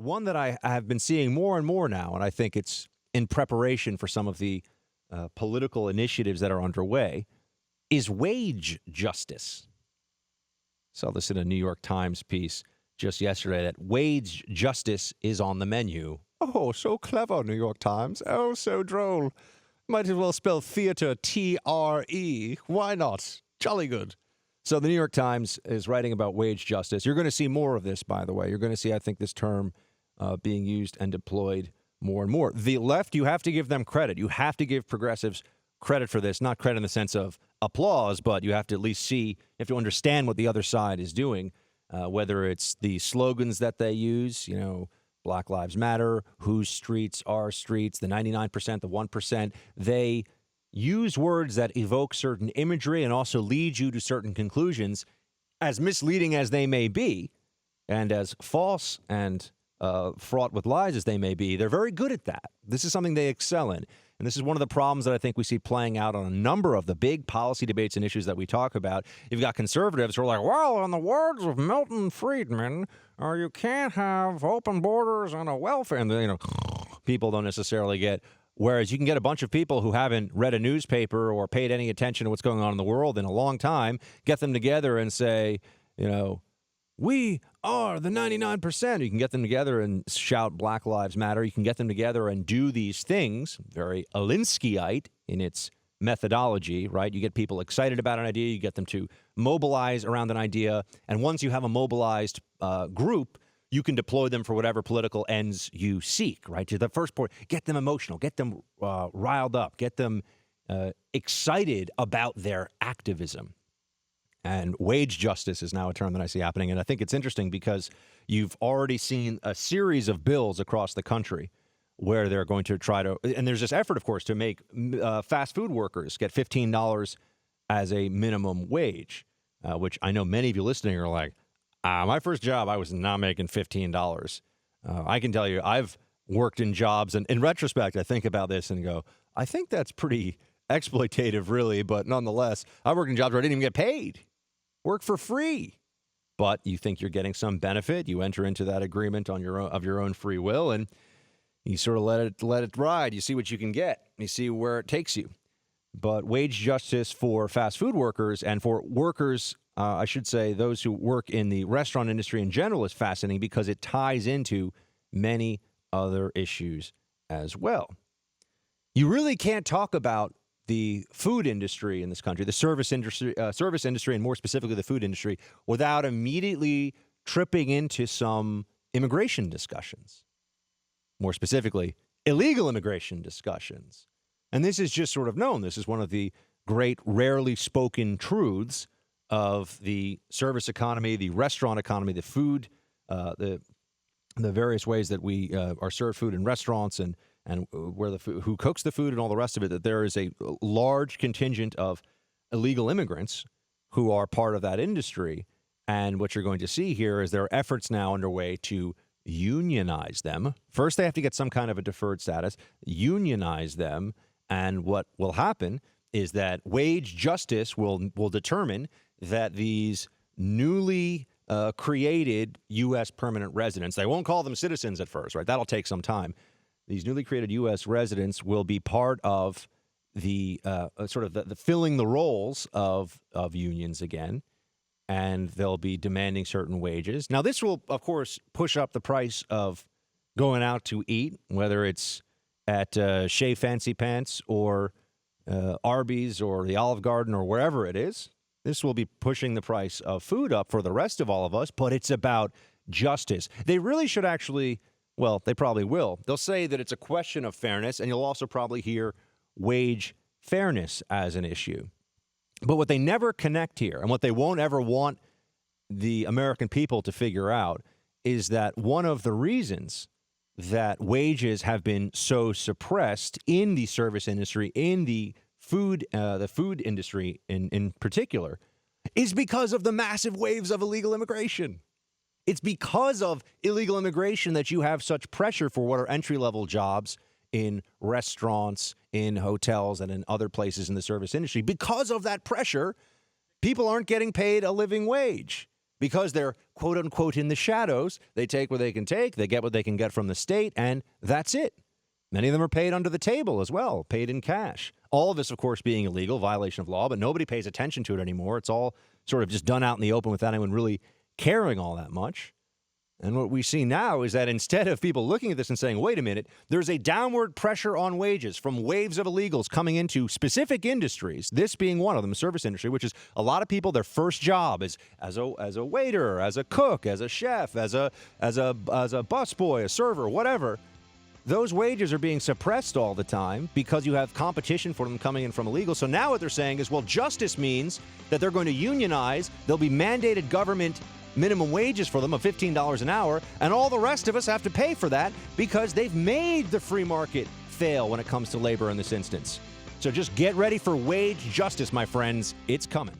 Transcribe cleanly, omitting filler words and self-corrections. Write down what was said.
One that I have been seeing more and more now, and I think it's in preparation for some of the political initiatives that are underway, is wage justice. Saw this in a New York Times piece just yesterday that wage justice is on the menu. Oh, so clever, New York Times. Oh, so droll. Might as well spell theater T-R-E. Why not? Jolly good. So the New York Times is writing about wage justice. You're going to see more of this, by the way. You're going to see, I think, this term being used and deployed more and more. The left, you have to give them credit. You have to give progressives credit for this, not credit in the sense of applause, but you have to at least see, you have to understand what the other side is doing, whether it's the slogans that they use, you know, Black Lives Matter, whose streets are streets, the 99%, the 1%. They use words that evoke certain imagery and also lead you to certain conclusions, as misleading as they may be, and as false and fraught with lies as they may be. They're very good at that. This is something they excel in. And this is one of the problems that I think we see playing out on a number of the big policy debates and issues that we talk about. You've got conservatives who are like, well, in the words of Milton Friedman, you can't have open borders and a welfare. And, you know, people don't necessarily get. Whereas you can get a bunch of people who haven't read a newspaper or paid any attention to what's going on in the world in a long time, get them together and say, you know, we are the 99%. You can get them together and shout Black Lives Matter. You can get them together and do these things, very Alinskyite in its methodology, right? You get people excited about an idea. You get them to mobilize around an idea. And once you have a mobilized group, you can deploy them for whatever political ends you seek, right? To the first point, get them emotional, get them riled up, get them excited about their activism. And wage justice is now a term that I see happening. And I think it's interesting because you've already seen a series of bills across the country where they're going to try to, and there's this effort, of course, to make fast food workers get $15 as a minimum wage, which I know many of you listening are like, my first job, I was not making $15. I can tell you, I've worked in jobs, and in retrospect, I think about this and go, I think that's pretty exploitative, really, but nonetheless, I worked in jobs where I didn't even get paid. Work for free. But you think you're getting some benefit. You enter into that agreement on your own, of your own free will, and you sort of let it ride. You see what you can get. You see where it takes you. But wage justice for fast food workers and for workers, I should say, those who work in the restaurant industry in general is fascinating because it ties into many other issues as well. You really can't talk about the food industry in this country, the service industry, and more specifically the food industry, without immediately tripping into some immigration discussions. More specifically, illegal immigration discussions. And this is just sort of known. This is one of the great, rarely spoken truths of the service economy, the restaurant economy, the food, the various ways that we are served food in restaurants and where the food, who cooks the food and all the rest of it, that there is a large contingent of illegal immigrants who are part of that industry. And what you're going to see here is there are efforts now underway to unionize them. First, they have to get some kind of a deferred status, unionize them. And what will happen is that wage justice will determine that these newly created U.S. permanent residents, they won't call them citizens at first, right? That'll take some time. These newly created U.S. residents will be part of the sort of the filling the roles of unions again, and they'll be demanding certain wages. Now, this will, of course, push up the price of going out to eat, whether it's at Shea Fancy Pants or Arby's or the Olive Garden or wherever it is. This will be pushing the price of food up for the rest of all of us, but it's about justice. They really should actually, well, they probably will. They'll say that it's a question of fairness, and you'll also probably hear wage fairness as an issue. But what they never connect here, and what they won't ever want the American people to figure out, is that one of the reasons that wages have been so suppressed in the service industry, in the food industry in particular, is because of the massive waves of illegal immigration. It's because of illegal immigration that you have such pressure for what are entry-level jobs in restaurants, in hotels, and in other places in the service industry. Because of that pressure, people aren't getting paid a living wage. because they're quote unquote in the shadows. They take what they can take, they get what they can get from the state, and that's it. Many of them are paid under the table as well, paid in cash. All of this, of course, being illegal, violation of law, but nobody pays attention to it anymore. It's all sort of just done out in the open without anyone really caring all that much. And what we see now is that instead of people looking at this and saying, wait a minute, there's a downward pressure on wages from waves of illegals coming into specific industries, this being one of them, the service industry, which is a lot of people, their first job is as a waiter, as a cook, as a chef, as a busboy, a server, whatever. Those wages are being suppressed all the time because you have competition for them coming in from illegal. So now what they're saying is, well, justice means that they're going to unionize. There'll be mandated government minimum wages for them of $15 an hour, and all the rest of us have to pay for that because they've made the free market fail when it comes to labor in this instance. So just get ready for wage justice, my friends. It's coming.